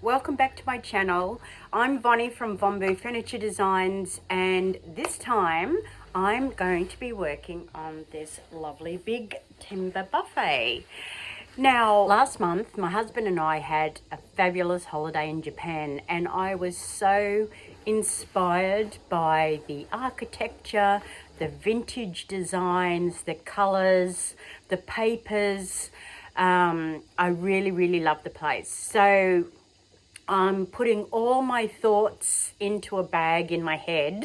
welcome back to my channel. I'm Vonnie from Vonboo Furniture Designs, and this time I'm going to be working on this lovely big timber buffet. Now, last month my husband and I had a fabulous holiday in Japan, and I was so inspired by the architecture, the vintage designs, the colors, the papers. I really love the place. So I'm putting all my thoughts into a bag in my head,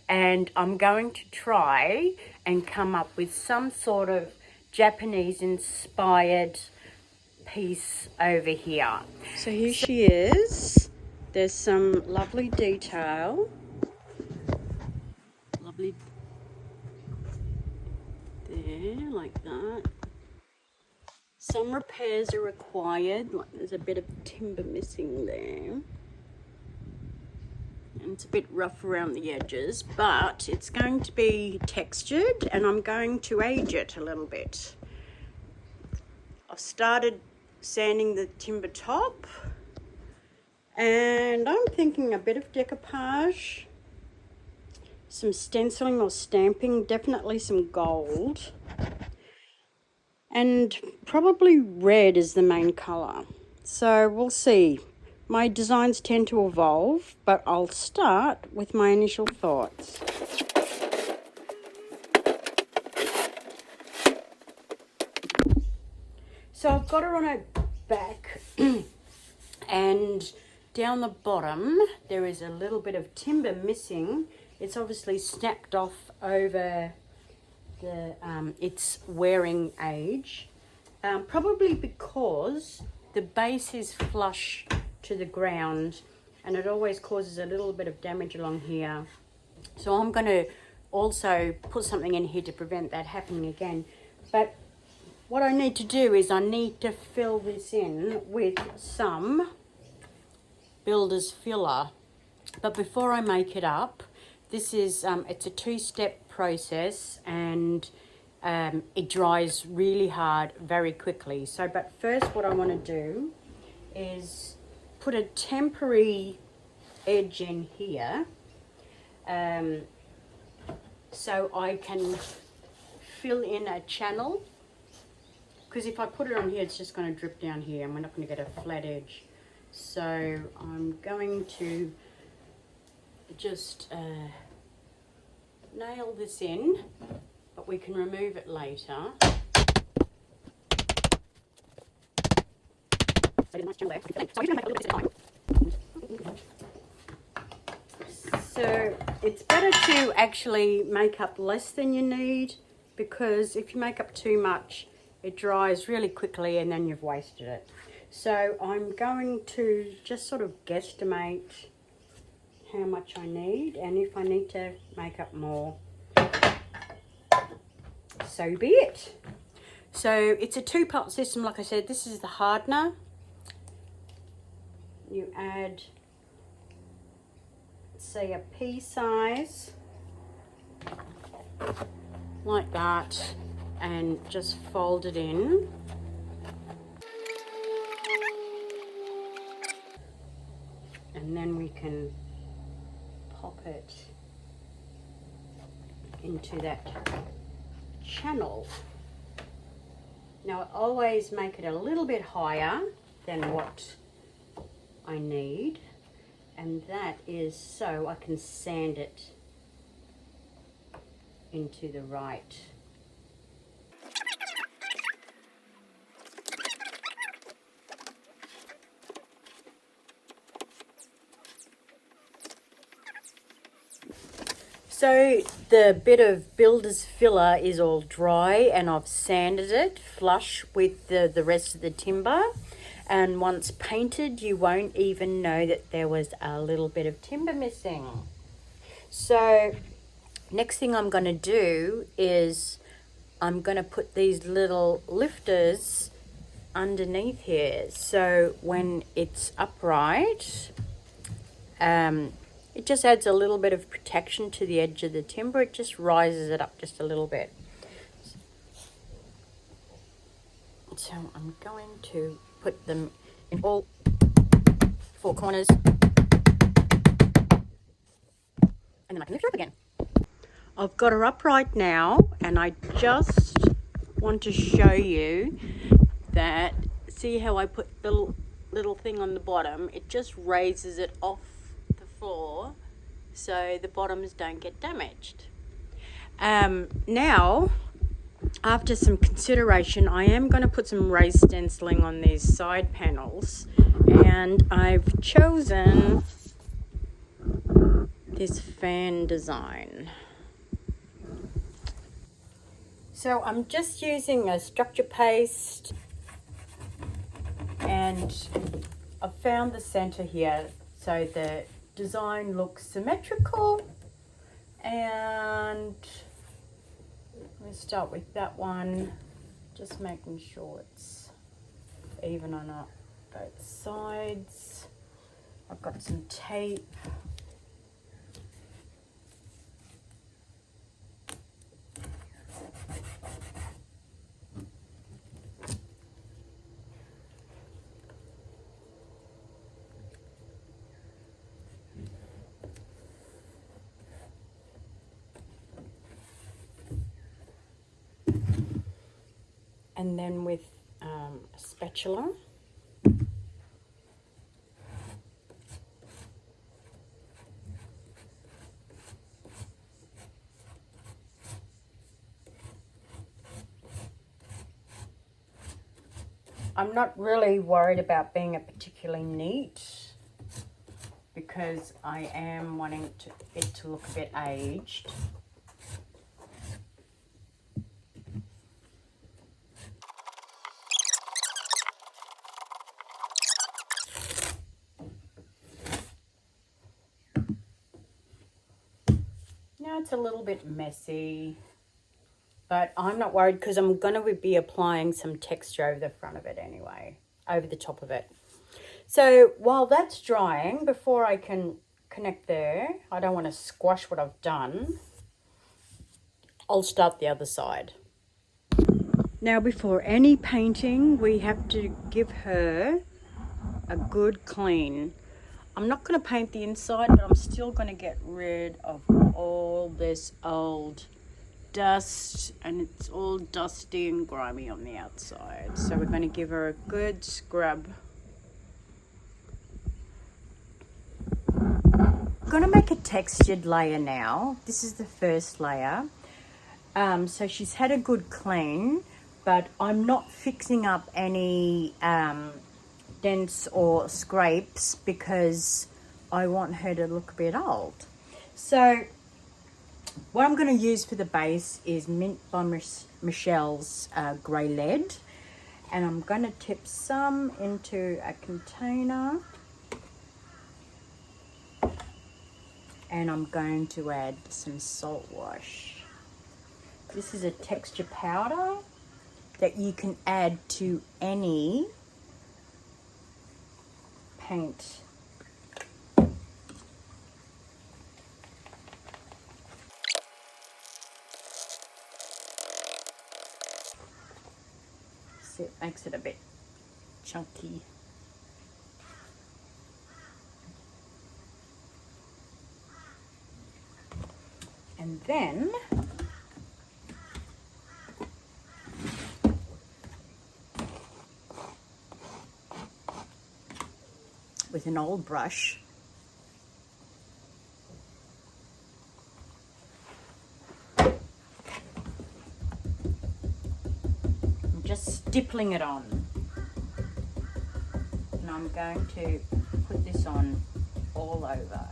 and I'm going to try and come up with some sort of Japanese inspired piece over here. So here she is. There's some lovely detail. Lovely there, like that. Some repairs are required, like there's a bit of timber missing there. And it's a bit rough around the edges, but it's going to be textured and I'm going to age it a little bit. I've started sanding the timber top and I'm thinking a bit of decoupage, some stenciling or stamping, definitely some gold. And probably red is the main colour. So we'll see. My designs tend to evolve, but I'll start with my initial thoughts. So I've got her on her back and down the bottom there is a little bit of timber missing. It's obviously snapped off over its wearing age, probably because the base is flush to the ground and it always causes a little bit of damage along here. So I'm going to also put something in here to prevent that happening again. But what I need to do is I need to fill this in with some builder's filler. But before I make it up, this is it's a two-step process, and it dries really hard very quickly. So but first what I want to do is put a temporary edge in here so I can fill in a channel, because if I put it on here it's just going to drip down here and we're not going to get a flat edge. So I'm going to just nail this in, but we can remove it later. So it's better to actually make up less than you need, because if you make up too much it dries really quickly and then you've wasted it. So I'm going to just sort of guesstimate how much I need, and if I need to make up more, so be it. So it's a two-part system. Like I said, this is the hardener. You add, say, a pea size like that and just fold it in. And then we can pop it into that channel. Now I always make it a little bit higher than what I need, and that is so I can sand it into the right. So the bit of builder's filler is all dry and I've sanded it flush with the rest of the timber, and once painted you won't even know that there was a little bit of timber missing. So next thing I'm going to do is I'm going to put these little lifters underneath here, so when it's upright it just adds a little bit of protection to the edge of the timber. It just rises it up just a little bit. So I'm going to put them in all 4 corners. And then I can lift her up again. I've got her up right now, and I just want to show you that, see how I put the little thing on the bottom? It just raises it off the floor so the bottoms don't get damaged. Now, after some consideration, I am going to put some raised stenciling on these side panels, and I've chosen this fan design. So I'm just using a structure paste, and I've found the center here so the design looks symmetrical. And let me start with that one, just making sure it's even on both sides. I've got some tape. And then with a spatula, I'm not really worried about being a particularly neat, because I am wanting it to look a bit aged. Now it's a little bit messy, but I'm not worried because I'm going to be applying some texture over the front of it anyway, over the top of it. So while that's drying, before I can connect there, I don't want to squash what I've done, I'll start the other side. Now, before any painting, we have to give her a good clean. I'm not going to paint the inside, but I'm still going to get rid of all this old dust, and it's all dusty and grimy on the outside. So we're going to give her a good scrub. I'm going to make a textured layer now. This is the first layer. So she's had a good clean, but I'm not fixing up any dents or scrapes because I want her to look a bit old. So what I'm going to use for the base is Mint by Michelle's grey lead, and I'm going to tip some into a container, and I'm going to add some salt wash. This is a texture powder that you can add to any paint. See, it makes it a bit chunky. And then with an old brush, I'm just stippling it on, and I'm going to put this on all over.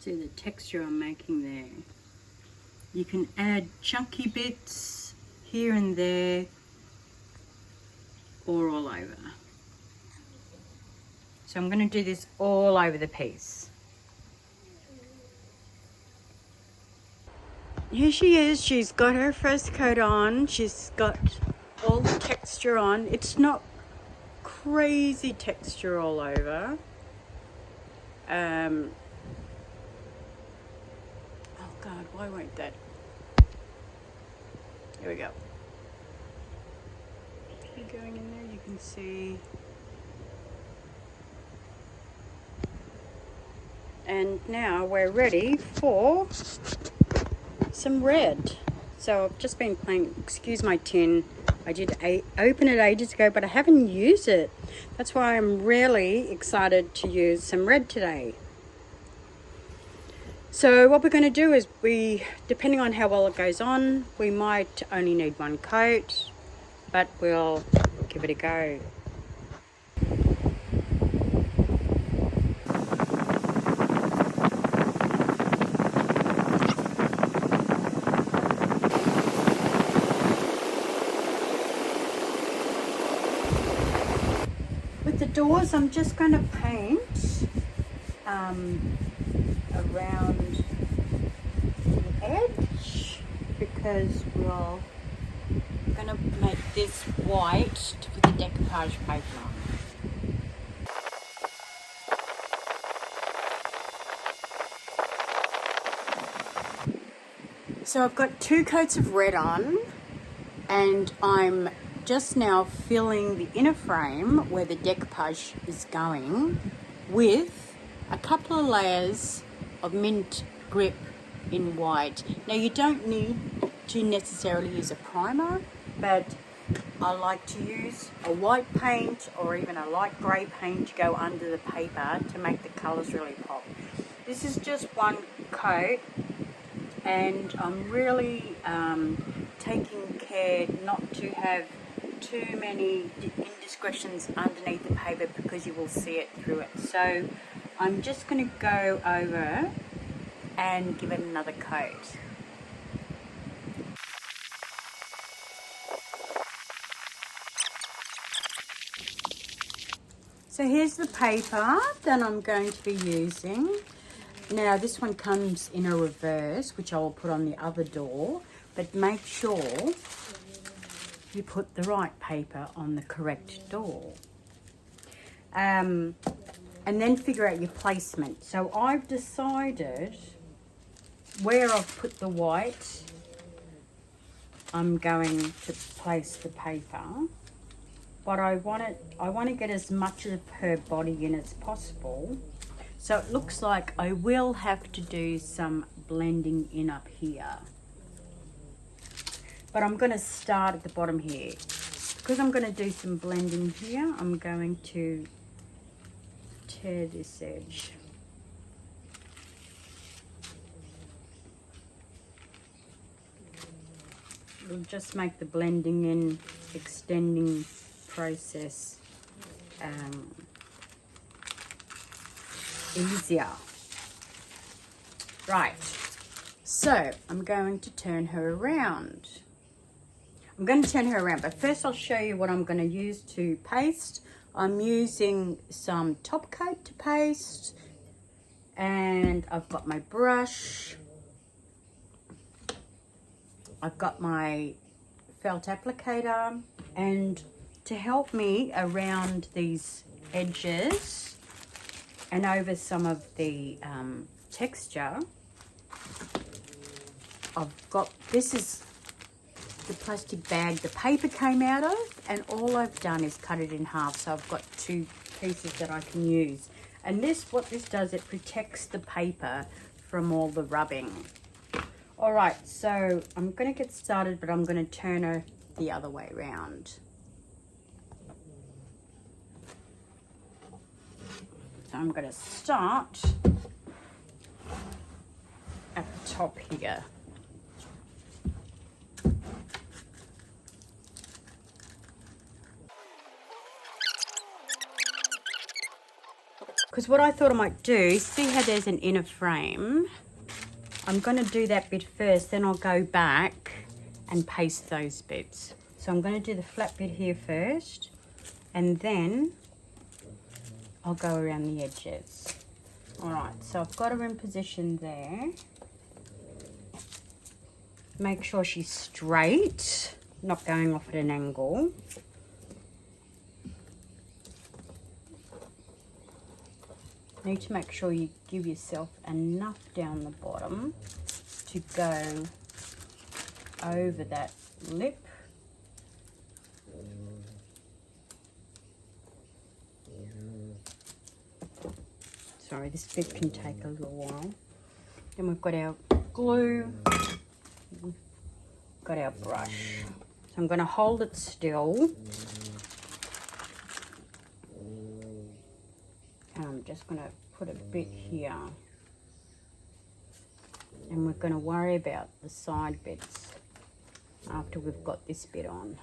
See the texture I'm making there. You can add chunky bits here and there or all over. So I'm going to do this all over the piece. Here she is. She's got her first coat on. She's got all the texture on. It's not crazy texture all over. Oh God, why won't that? Here we go. Keep going in there, you can see. And now we're ready for some red. So I've just been playing, excuse my tin. I did open it ages ago, but I haven't used it. That's why I'm really excited to use some red today. So what we're going to do is depending on how well it goes on, we might only need one coat, but we'll give it a go. With the doors, I'm just going to paint around the edge because we're going to make this white with the decoupage paper. So I've got 2 coats of red on, and I'm just now filling the inner frame where the decoupage is going with a couple of layers of mint grip in white. Now you don't need to necessarily use a primer, but I like to use a white paint or even a light grey paint to go under the paper to make the colours really pop. This is just 1 coat, and I'm really taking care not to have too many indiscretions underneath the paper because you will see it through it. So I'm just going to go over and give it another coat. So here's the paper that I'm going to be using. Now this one comes in a reverse, which I will put on the other door, but make sure you put the right paper on the correct door. And then figure out your placement. So I've decided where I've put the white, I'm going to place the paper. But I want to get as much of her body in as possible. So it looks like I will have to do some blending in up here. But I'm going to start at the bottom here. Because I'm going to do some blending here, I'm going to tear this edge. It'll just make the blending in, extending process easier. Right, so I'm going to turn her around. But first I'll show you what I'm going to use to paste. I'm using some top coat to paste, and I've got my brush. I've got my felt applicator, and to help me around these edges and over some of the texture, I've got, this is the plastic bag the paper came out of, and all I've done is cut it in half, so I've got 2 pieces that I can use. And what this does, it protects the paper from all the rubbing. All right, so I'm going to get started, but I'm going to turn her the other way around. So I'm going to start at the top here. Because what I thought I might do, see how there's an inner frame? I'm going to do that bit first, then I'll go back and paste those bits. So I'm going to do the flat bit here first, and then I'll go around the edges. All right, so I've got her in position there. Make sure she's straight, not going off at an angle. Need to make sure you give yourself enough down the bottom to go over that lip. Sorry, this bit can take a little while. Then we've got our glue, we've got our brush. So I'm going to hold it still. And I'm just going to put a bit here. And we're going to worry about the side bits after we've got this bit on.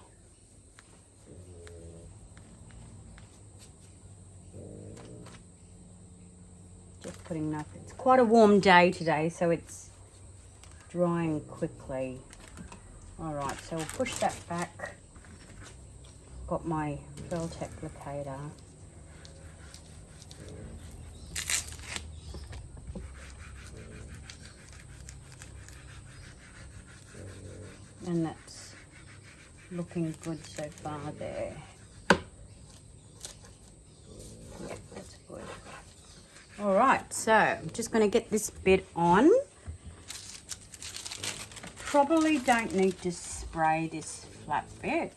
Just putting enough. It's quite a warm day today, so it's drying quickly. All right, so we'll push that back. Got my felt applicator. And that's looking good so far there. Yeah, that's good. All right, so I'm just going to get this bit on. Probably don't need to spray this flat bit.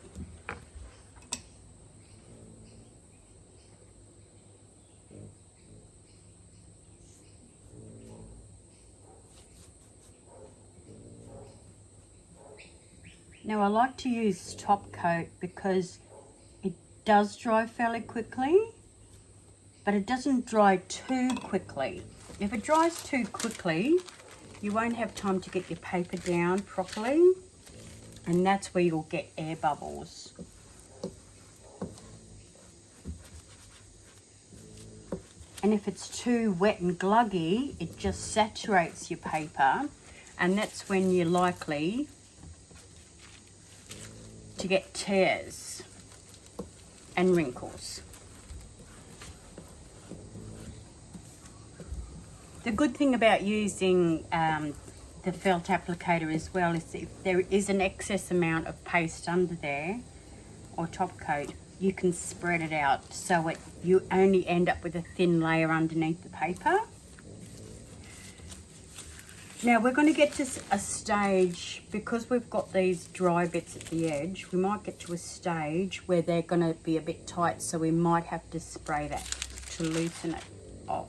Now I like to use top coat because it does dry fairly quickly, but it doesn't dry too quickly. If it dries too quickly, you won't have time to get your paper down properly, and that's where you'll get air bubbles. And if it's too wet and gluggy, it just saturates your paper, and that's when you're likely to get tears and wrinkles. The good thing about using the felt applicator as well is if there is an excess amount of paste under there or top coat, you can spread it out so you only end up with a thin layer underneath the paper. Now we're going to get to a stage, because we've got these dry bits at the edge, we might get to a stage where they're going to be a bit tight, so we might have to spray that to loosen it off.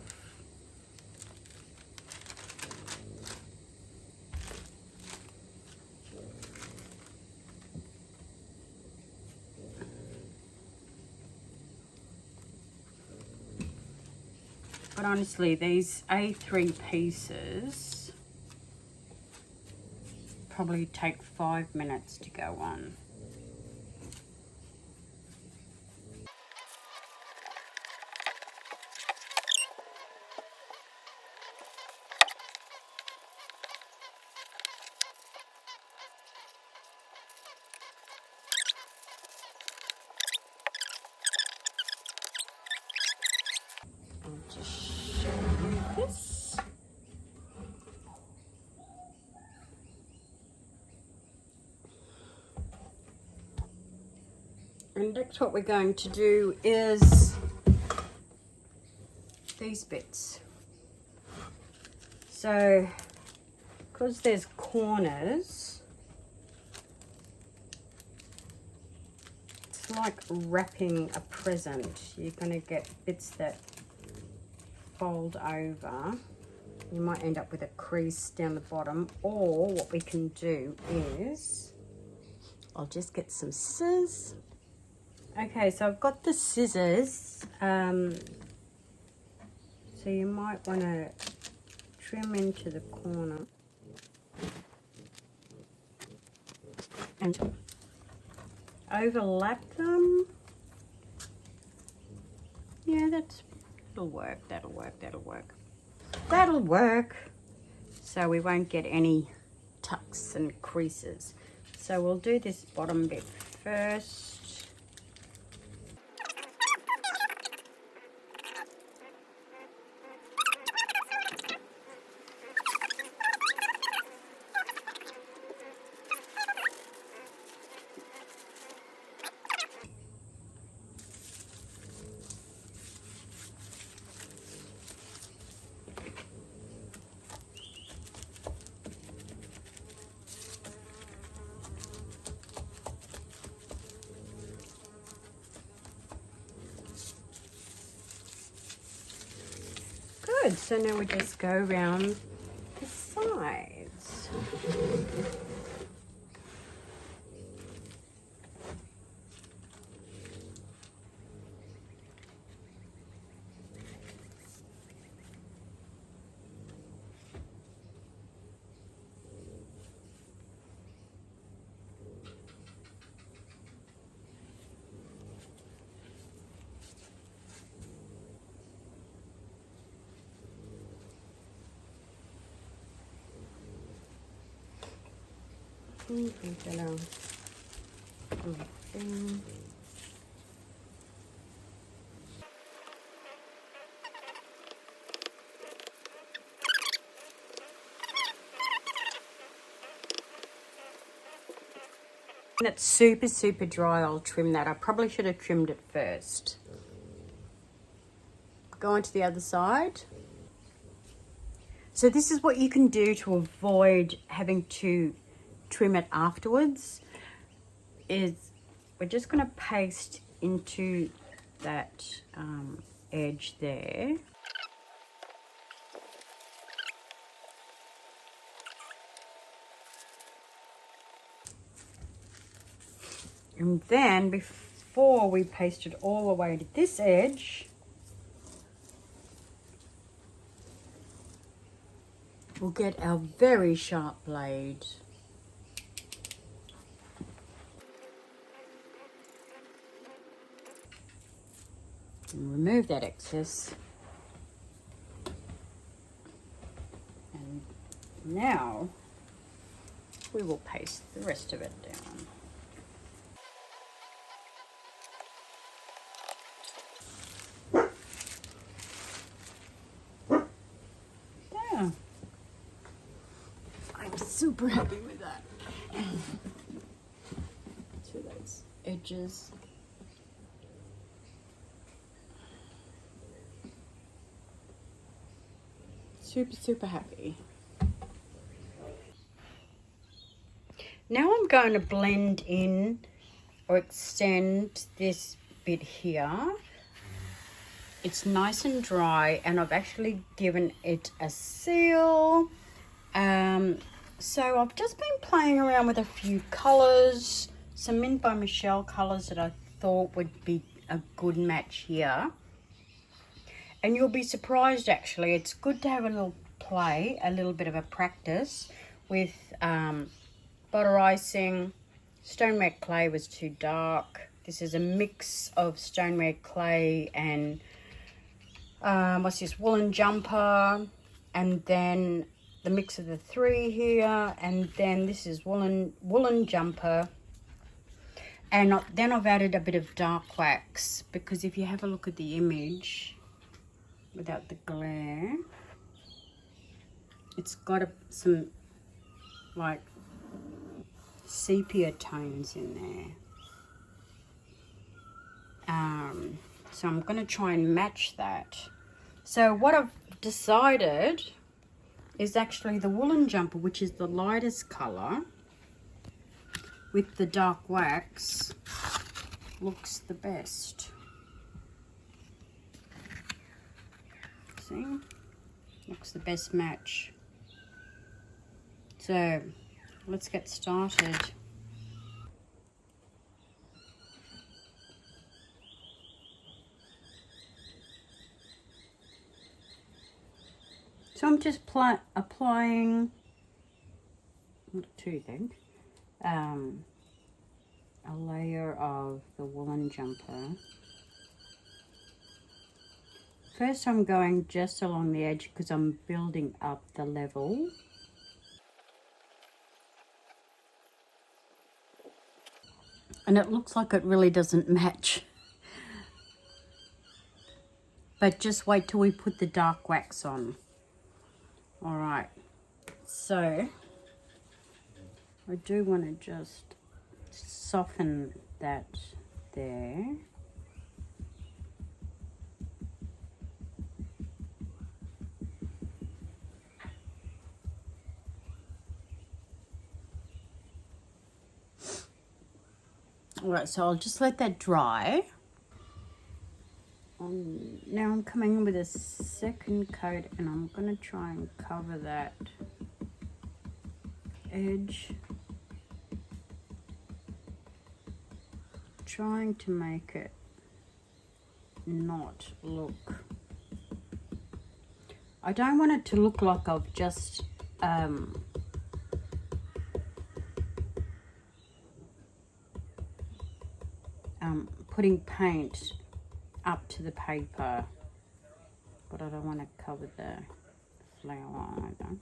But honestly, these A3 pieces probably take 5 minutes to go on. I'll just show you this. And next what we're going to do is these bits. So, because there's corners, it's like wrapping a present. You're going to get bits that fold over. You might end up with a crease down the bottom, or what we can do is, I'll just get some scissors. Okay, so I've got the scissors, so you might want to trim into the corner and overlap them. Yeah, that'll work, that'll work, that'll work. That'll work, so we won't get any tucks and creases. So we'll do this bottom bit first. good. So now we just go around the sides. When it's super dry, I'll trim that. I probably should have trimmed it first. Go on to the other side. So this is what you can do to avoid having to trim it afterwards, is we're just going to paste into that edge there. And then before we paste it all the way to this edge, we'll get our very sharp blade. And remove that excess. And now we will paste the rest of it down. There. I'm super happy with that. To those edges. Super happy. Now I'm going to blend in or extend this bit here. It's nice and dry, and I've actually given it a seal. So I've just been playing around with a few colours, some Mint by Michelle colours that I thought would be a good match here. And you'll be surprised, actually. It's good to have a little play, a little bit of a practice with butter icing. Stoneware clay was too dark. This is a mix of stoneware clay and what's this, woolen jumper, and then the mix of the three here, and then this is woolen jumper. And then I've added a bit of dark wax, because if you have a look at the image without the glare, it's got some like sepia tones in there. So I'm going to try and match that. So what I've decided is actually the woolen jumper, which is the lightest colour, with the dark wax, looks the best. See? Looks the best match. So let's get started. So I'm just applying, not two things, a layer of the woolen jumper. First I'm going just along the edge because I'm building up the level. And it looks like it really doesn't match. But just wait till we put the dark wax on. Alright, so I do want to just soften that there. Alright, so I'll just let that dry. Now I'm coming in with a second coat, and I'm going to try and cover that edge, trying to make it not look, I don't want it to look like I've just putting paint up to the paper, but I don't want to cover the flower either.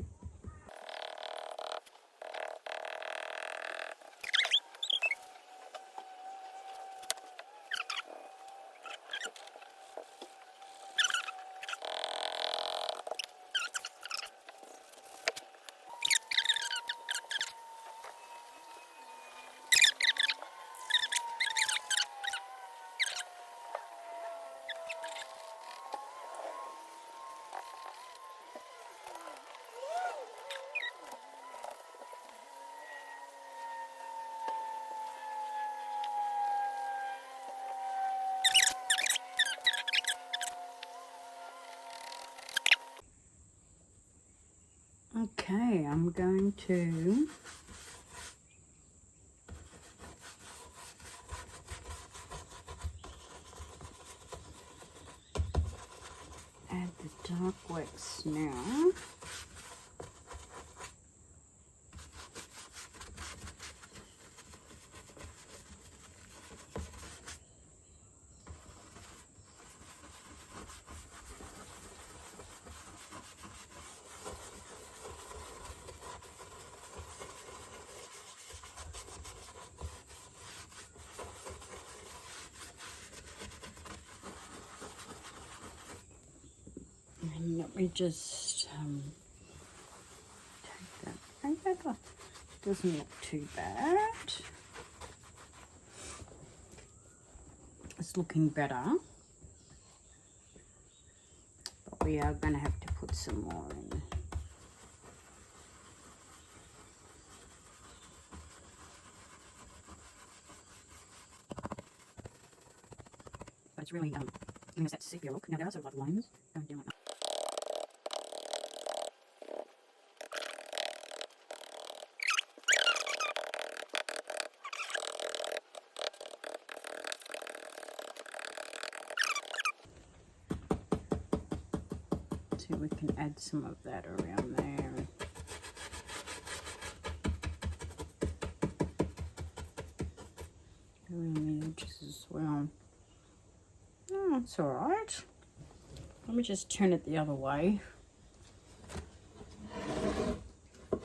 Okay, I'm going to add the dark wax now. And let me just take that paper. Doesn't look too bad. It's looking better, but we are going to have to put some more in. But it's really giving us that sepia look. Now there are sort of like lines going down like that. See if we can add some of that around there. Around the edges as well. Oh, it's alright. Let me just turn it the other way. I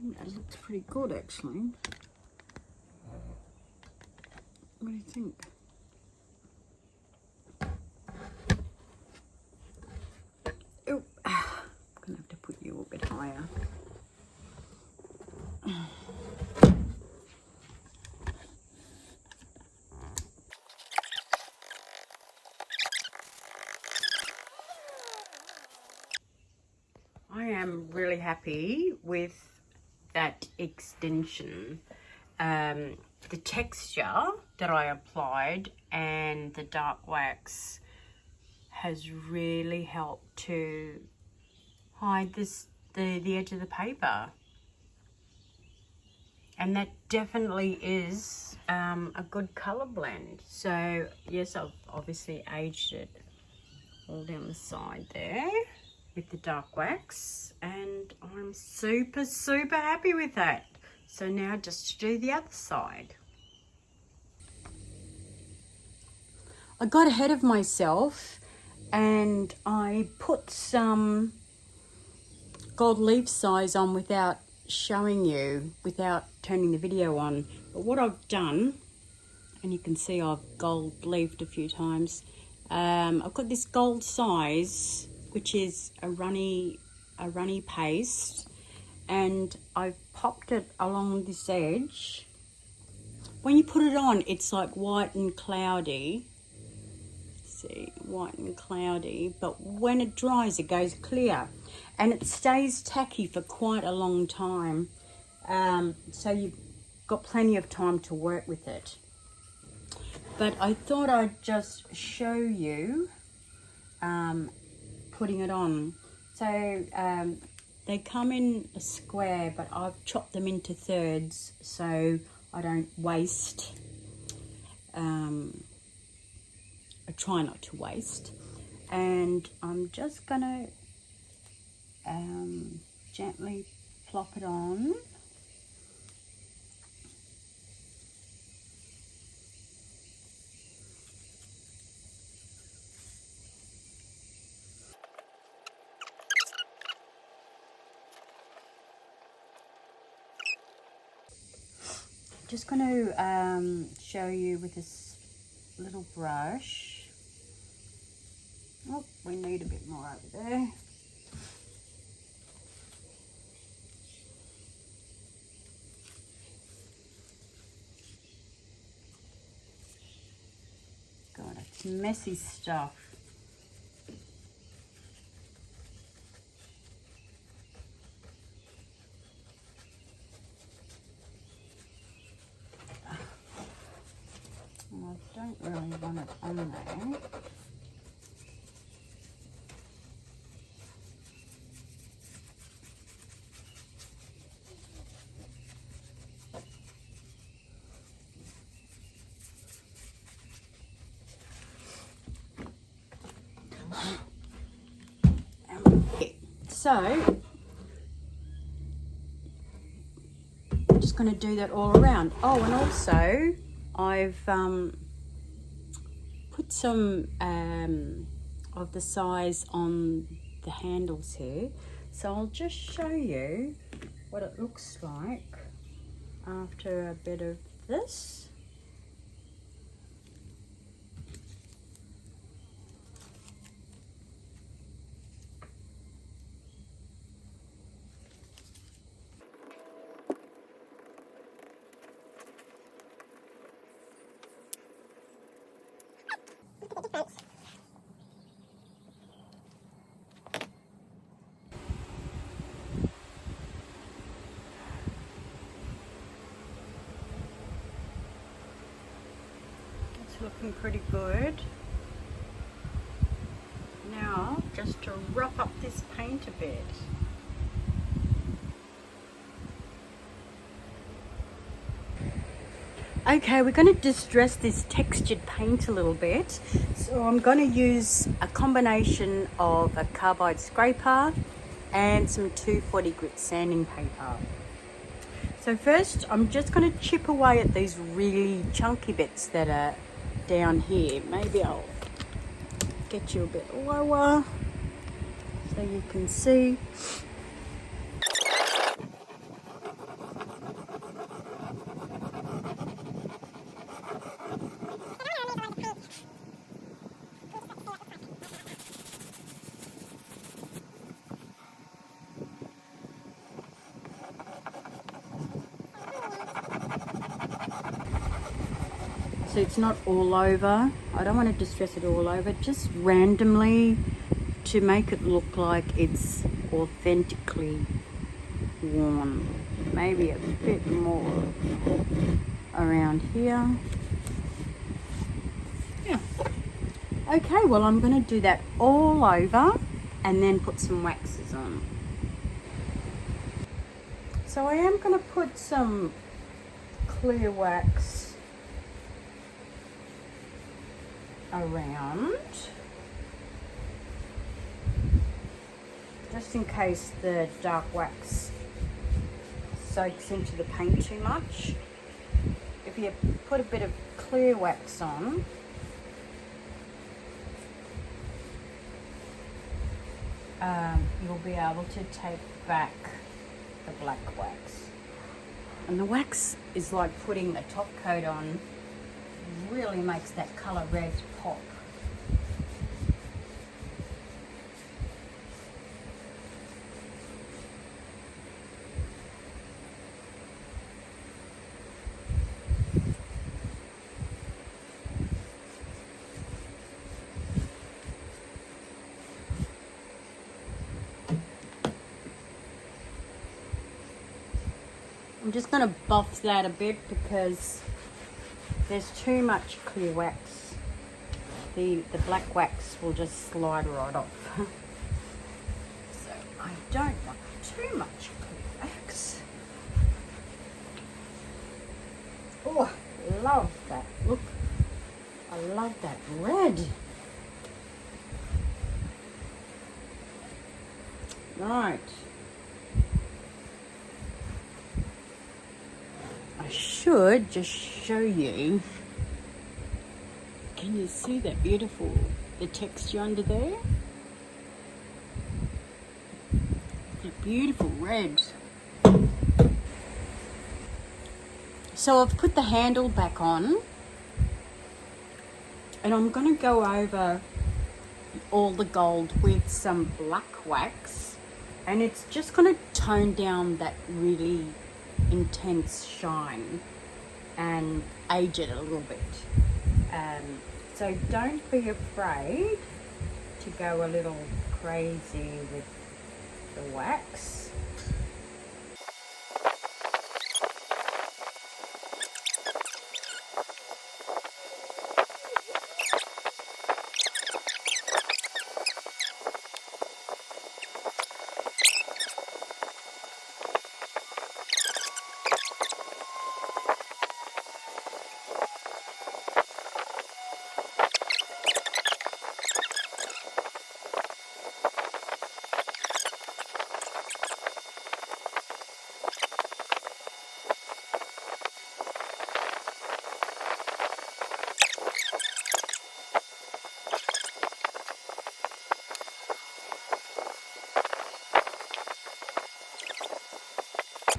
think that looks pretty good actually. What do you think? Oh, I'm gonna have to put you a bit higher. I am really happy with that extension. The texture that I applied and the dark wax has really helped to hide the edge of the paper, and that definitely is a good color blend. So yes, I've obviously aged it all down the side there with the dark wax, and I'm super happy with that. So now just to do the other side. I got ahead of myself and I put some gold leaf size on without showing you, without turning the video on. But what I've done, and you can see I've gold leafed a few times, I've got this gold size, which is a runny paste, and I've popped it along this edge. When you put it on, it's like white and cloudy. See, white and cloudy, but when it dries, it goes clear, and it stays tacky for quite a long time. So you've got plenty of time to work with it. but I thought I'd just show you putting it on. So they come in a square, but I've chopped them into thirds so I don't waste. I try not to waste, and I'm just gonna gently plop it on. Just going to show you with this little brush. Oh, we need a bit more over there. God, it's messy stuff. I don't really want it on there. So I'm just going to do that all around. Oh, and also I've put some of the size on the handles here, so I'll just show you what it looks like after a bit of this. It's looking pretty good. Now, just to rough up this paint a bit. Okay, we're going to distress this textured paint a little bit. So I'm going to use a combination of a carbide scraper and some 240 grit sanding paper. So first, I'm just going to chip away at these really chunky bits that are down here. Maybe I'll get you a bit lower so you can see. So it's not all over. I don't want to distress it all over, just randomly to make it look like it's authentically worn. Maybe a bit more around here. Yeah. Okay, well I'm going to do that all over and then put some waxes on. So I am going to put some clear wax around, just in case the dark wax soaks into the paint too much. If you put a bit of clear wax on, you'll be able to take back the black wax. And the wax is like putting a top coat on. Really makes that colour red pop. I'm just going to buff that a bit because there's too much clear wax, the black wax will just slide right off. So I don't want too much clear wax. Oh, love that look. I love that red. Right. I should just show you. Can you see that beautiful, the texture under there? The beautiful red. So I've put the handle back on. And I'm going to go over all the gold with some black wax. And it's just going to tone down that really intense shine and age it a little bit. So don't be afraid to go a little crazy with the wax.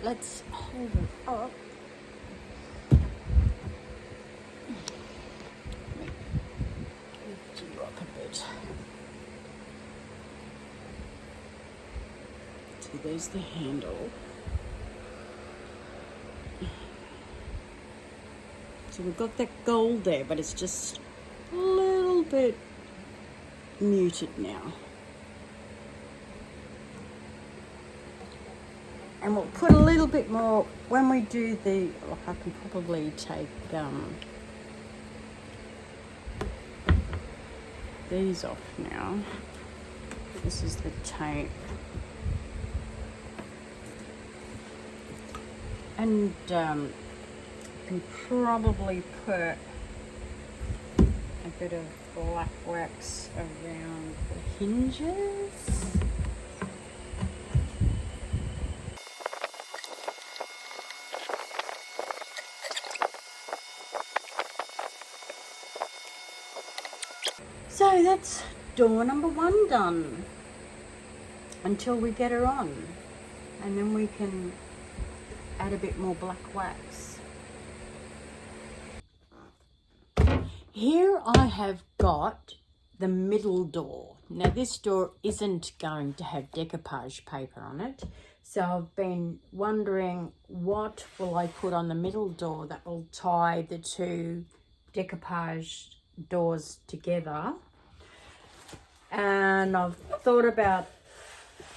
Let's hold it up. Lift you up a bit. So there's the handle. So we've got that gold there, but it's just a little bit muted now. And we'll put a little bit more when we do the, I can probably take these off now. This is the tape. And you can probably put a bit of black wax around the hinges. So that's door number 1 done until we get her on, and then we can add a bit more black wax. Here I have got the middle door. Now this door isn't going to have decoupage paper on it, so I've been wondering what will I put on the middle door that will tie the two decoupage doors together. And I've thought about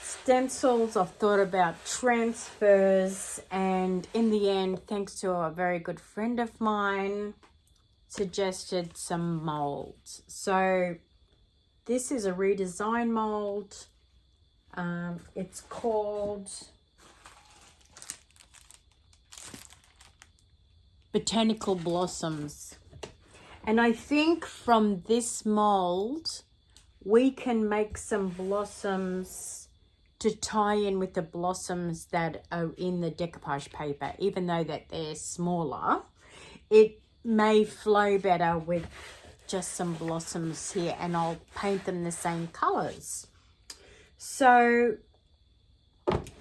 stencils, I've thought about transfers, and in the end, thanks to a very good friend of mine, suggested some molds. So this is a redesign mold. It's called Botanical Blossoms. And I think from this mold, we can make some blossoms to tie in with the blossoms that are in the decoupage paper. Even though that they're smaller, it may flow better with just some blossoms here, and I'll paint them the same colors. So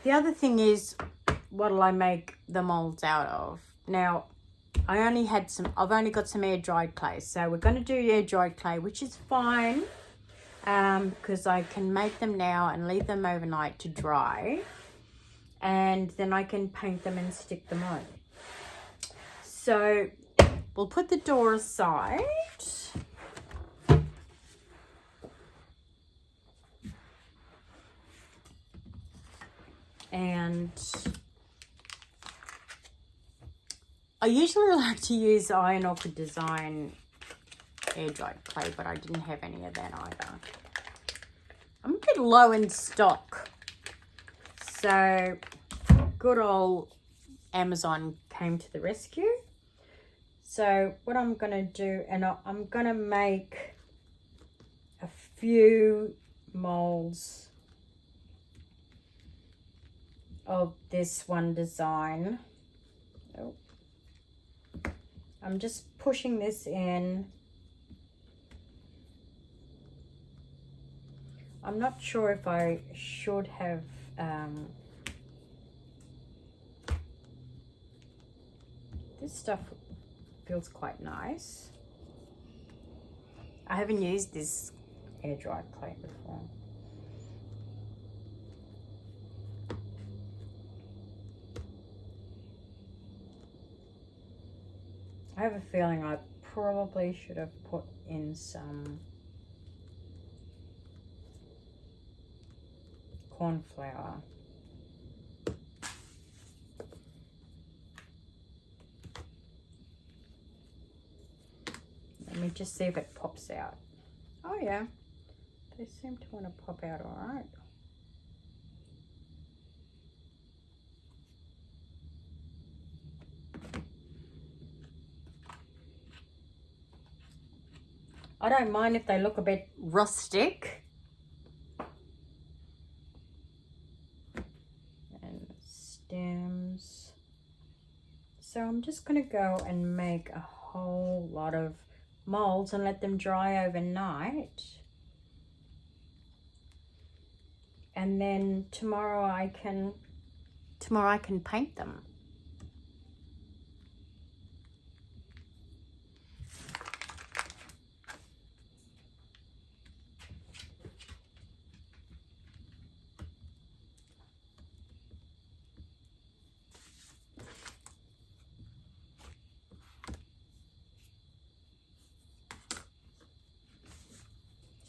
the other thing is, what'll I make the molds out of? Now, I've only got some air dried clay, so we're going to do air dried clay, which is fine. Because I can make them now and leave them overnight to dry, and then I can paint them and stick them on. So we'll put the door aside. And I usually like to use Iron Orchid Design air dried clay, but I didn't have any of that either. I'm a bit low in stock, so good old Amazon came to the rescue. So what I'm going to do, and I'm going to make a few molds of this one design. Oh. I'm just pushing this in. I'm not sure if I should have this stuff feels quite nice. I haven't used this air dried clay before. I have a feeling I probably should have put in some corn flour. Let me just see if it pops out. Oh yeah, they seem to want to pop out all right. I don't mind if they look a bit rustic. And stems. So I'm just going to go and make a whole lot of molds and let them dry overnight. And then tomorrow I can paint them.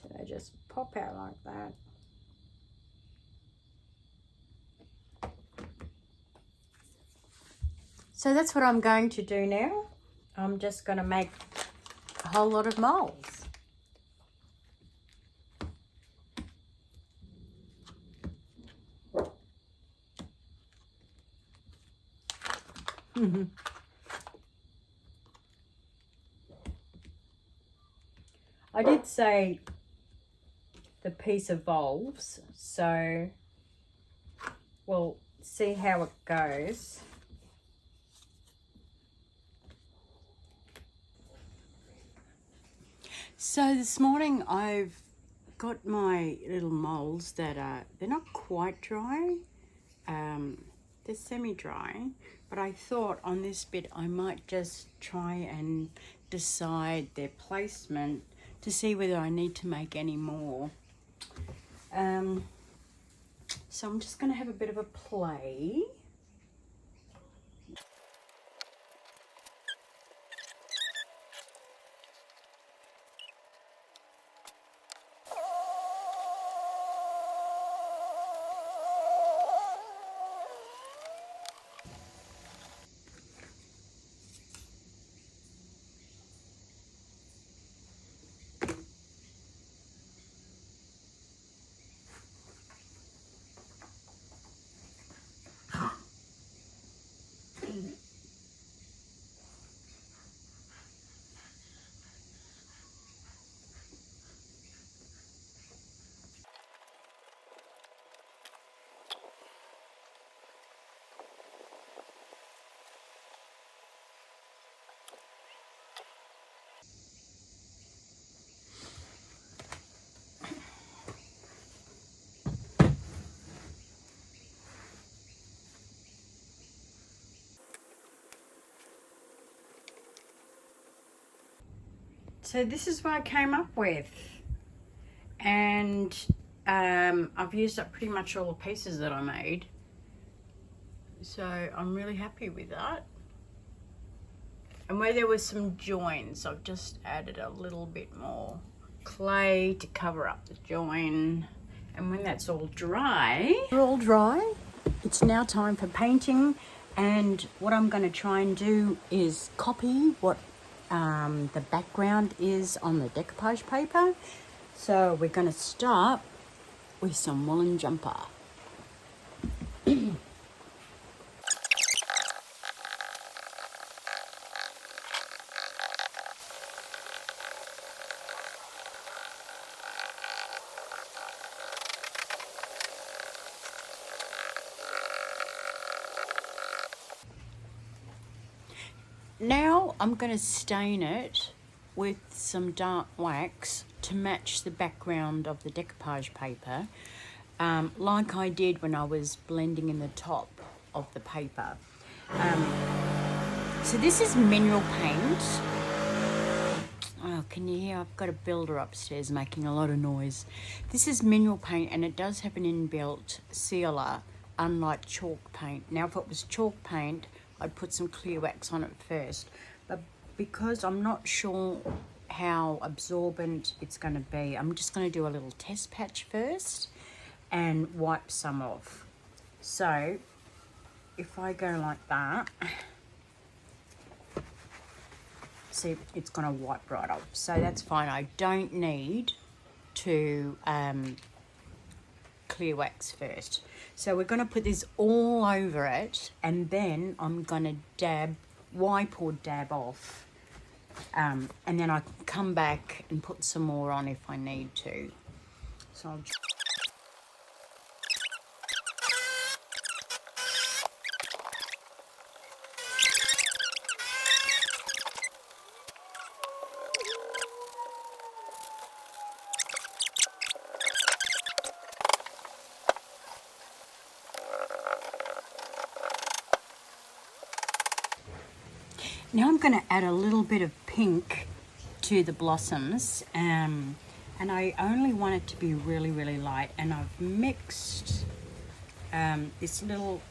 So they just pop out like that. So that's what I'm going to do now. I'm just going to make a whole lot of molds. I did say the piece evolves, so we'll see how it goes. So this morning I've got my little molds that they're not quite dry, they're semi-dry, but I thought on this bit I might just try and decide their placement to see whether I need to make any more. So I'm just going to have a bit of a play. So this is what I came up with, and I've used up pretty much all the pieces that I made, so I'm really happy with that. And where there was some joins, I've just added a little bit more clay to cover up the join. And when that's all dry, it's now time for painting And what I'm going to try and do is copy what the background is on the decoupage paper. So we're going to start with some woolen jumper. Now I'm going to stain it with some dark wax to match the background of the decoupage paper, like I did when I was blending in the top of the paper. So this is mineral paint. Oh, can you hear? I've got a builder upstairs making a lot of noise. This is mineral paint, and it does have an inbuilt sealer, unlike chalk paint. Now, if it was chalk paint, I'd put some clear wax on it first. But because I'm not sure how absorbent it's going to be, I'm just going to do a little test patch first and wipe some off. So, if I go like that, see, it's going to wipe right off. So that's fine. I don't need to clear wax first. So we're going to put this all over it, and then I'm going to wipe or dab off, and then I can come back and put some more on if I need to. So I'll Now I'm going to add a little bit of pink to the blossoms, and I only want it to be really, really light. And I've mixed this sort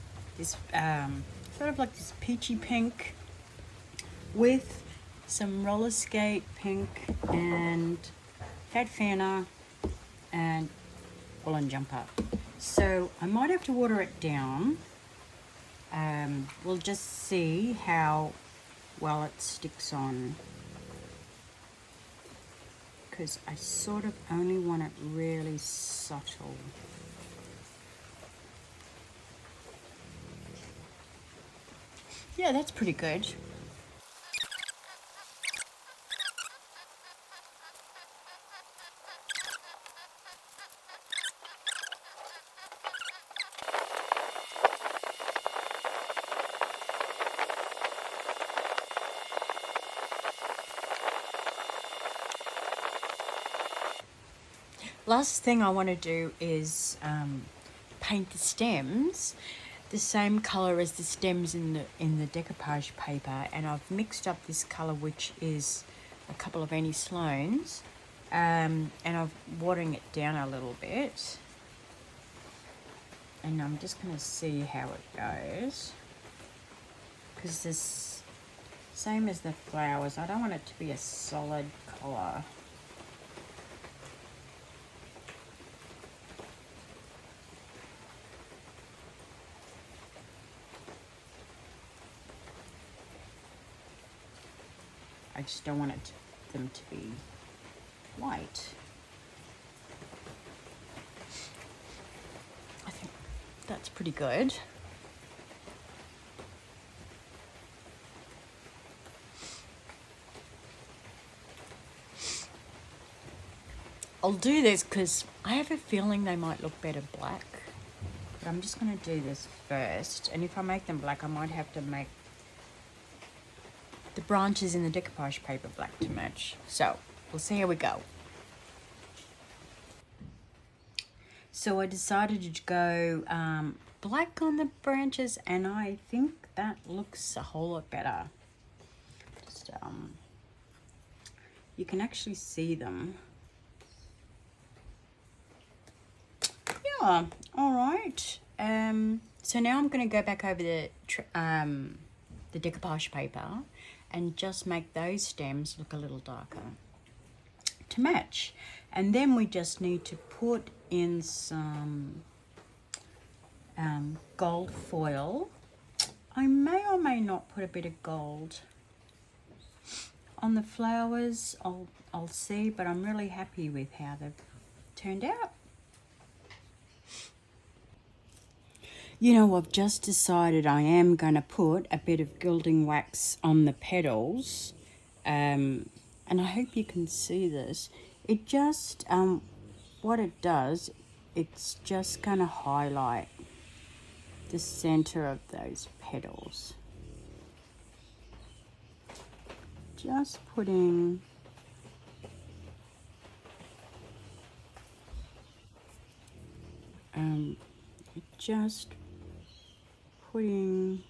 of like this peachy pink with some roller skate pink and fat fanner and woolen jumper. So I might have to water it down. We'll just see how well it sticks on, because I sort of only want it really subtle. Yeah, that's pretty good. Last thing I want to do is paint the stems the same color as the stems in the decoupage paper, and I've mixed up this color, which is a couple of Annie Sloanes, and I'm watering it down a little bit, and I'm just going to see how it goes, because this same as the flowers, I don't want it to be a solid color. I just don't want them to be white. I think that's pretty good. I'll do this because I have a feeling they might look better black. But I'm just going to do this first. And if I make them black, I might have to make the branches in the decoupage paper black to match. So we'll see how we go. So I decided to go black on the branches, and I think that looks a whole lot better. Just you can actually see them. Yeah, all right. So now I'm going to go back over the decoupage paper and just make those stems look a little darker to match. And then we just need to put in some gold foil. I may or may not put a bit of gold on the flowers. I'll see, but I'm really happy with how they've turned out. You know, I've just decided I am going to put a bit of gilding wax on the petals. And I hope you can see this. It just, what it does, it's just going to highlight the center of those petals. Just putting just putting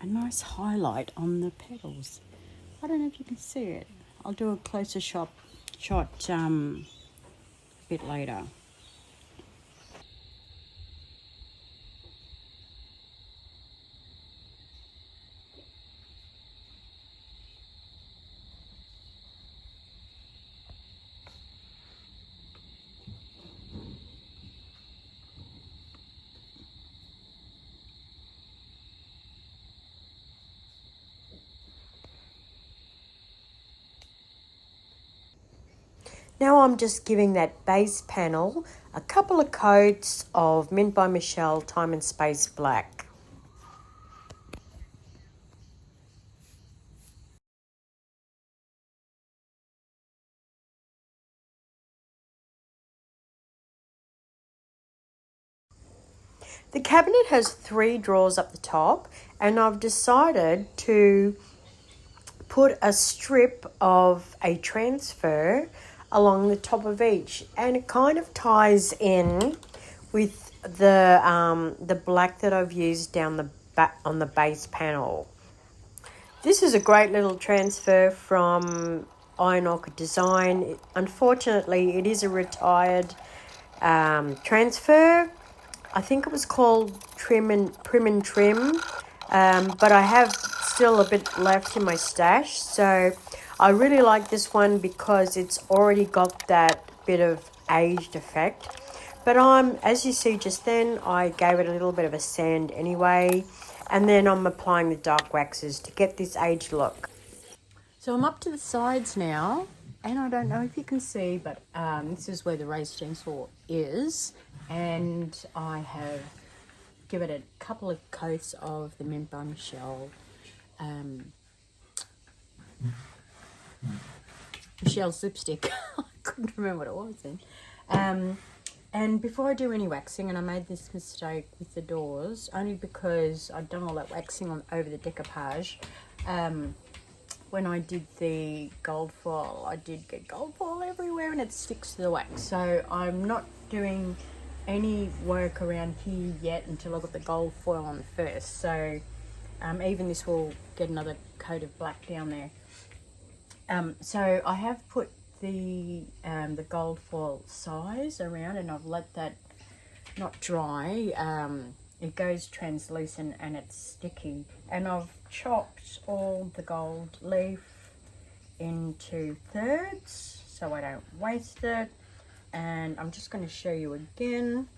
a nice highlight on the petals. I don't know if you can see it. I'll do a closer shot a bit later. Now I'm just giving that base panel a couple of coats of Mint by Michelle Time and Space Black. The cabinet has 3 drawers up the top, and I've decided to put a strip of a transfer along the top of each, and it kind of ties in with the black that I've used down the back on the base panel. This is a great little transfer from Iron Orchid Design. Unfortunately, it is a retired transfer. I think it was called Prim and Trim, but I have still a bit left in my stash. So I really like this one because it's already got that bit of aged effect. But as you see just then, I gave it a little bit of a sand anyway. And then I'm applying the dark waxes to get this aged look. So I'm up to the sides now, and I don't know if you can see, but this is where the raised stencil is. And I have given it a couple of coats of the Mint by Michelle. Michelle's lipstick. I couldn't remember what it was then. And before I do any waxing, and I made this mistake with the doors, only because I'd done all that waxing over the decoupage. When I did the gold foil, I did get gold foil everywhere and it sticks to the wax. So I'm not doing any work around here yet until I've got the gold foil on first. So even this will get another coat of black down there. So I have put the gold foil size around, and I've let that not dry. It goes translucent and it's sticky, and I've chopped all the gold leaf into thirds so I don't waste it. And I'm just going to show you again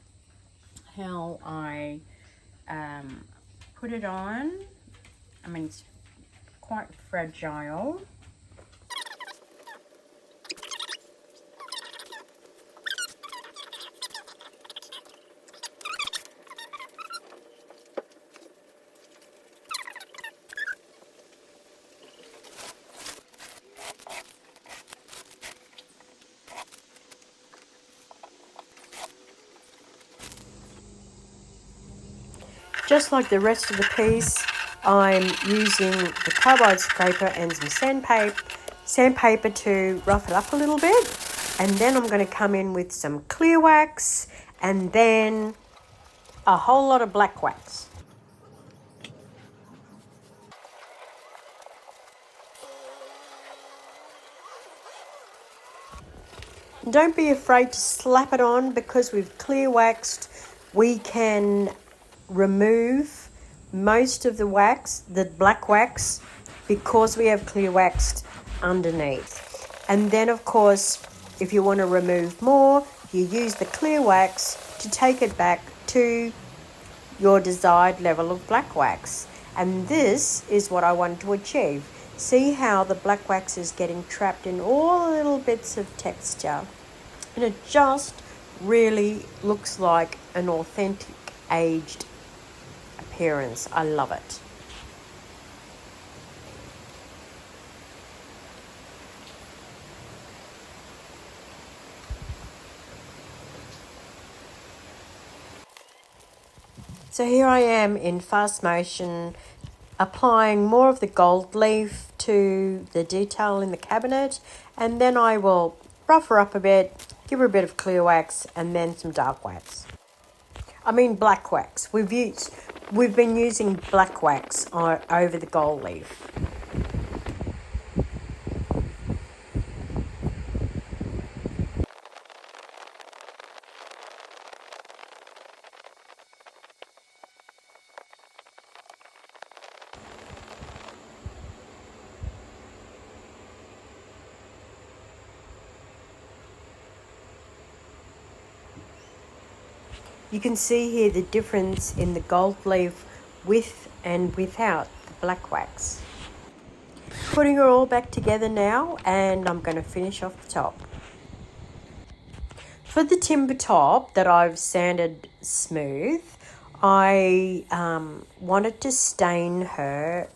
how I put it on. I mean, it's quite fragile. Just like the rest of the piece, I'm using the carbide scraper and some sandpaper to rough it up a little bit. And then I'm going to come in with some clear wax and then a whole lot of black wax. Don't be afraid to slap it on, because we've clear waxed. We can remove most of the wax, the black wax, because we have clear waxed underneath. And then of course, if you want to remove more, you use the clear wax to take it back to your desired level of black wax. And this is what I want to achieve. See how the black wax is getting trapped in all the little bits of texture. And it just really looks like an authentic aged appearance. I love it. So here I am in fast motion, applying more of the gold leaf to the detail in the cabinet, and then I will rough her up a bit, give her a bit of clear wax, and then some dark wax. I mean black wax. We've been using black wax over the gold leaf. You can see here the difference in the gold leaf with and without the black wax. Putting her all back together now, and I'm going to finish off the top. For the timber top that I've sanded smooth, I wanted to stain her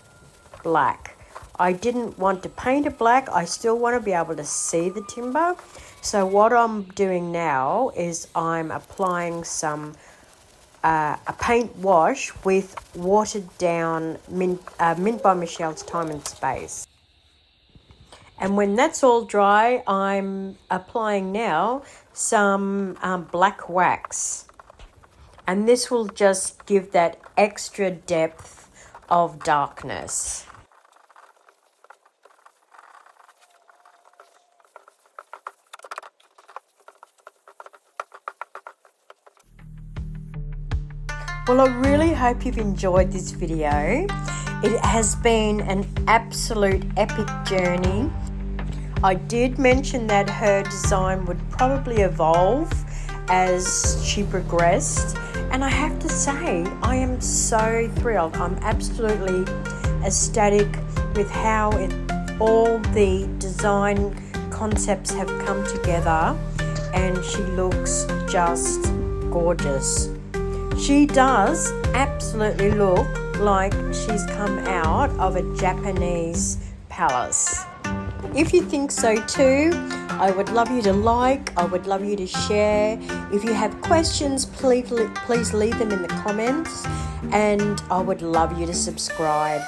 black. I didn't want to paint it black. I still want to be able to see the timber. So what I'm doing now is I'm applying some a paint wash with watered down Mint by Michelle's Time and Space. And when that's all dry, I'm applying now some black wax. And this will just give that extra depth of darkness. Well, I really hope you've enjoyed this video. It has been an absolute epic journey. I did mention that her design would probably evolve as she progressed, and I have to say, I am so thrilled. I'm absolutely ecstatic with how all the design concepts have come together, and she looks just gorgeous. She does absolutely look like she's come out of a Japanese palace. If you think so too, I would love you to like, I would love you to share. If you have questions, please leave them in the comments, and I would love you to subscribe.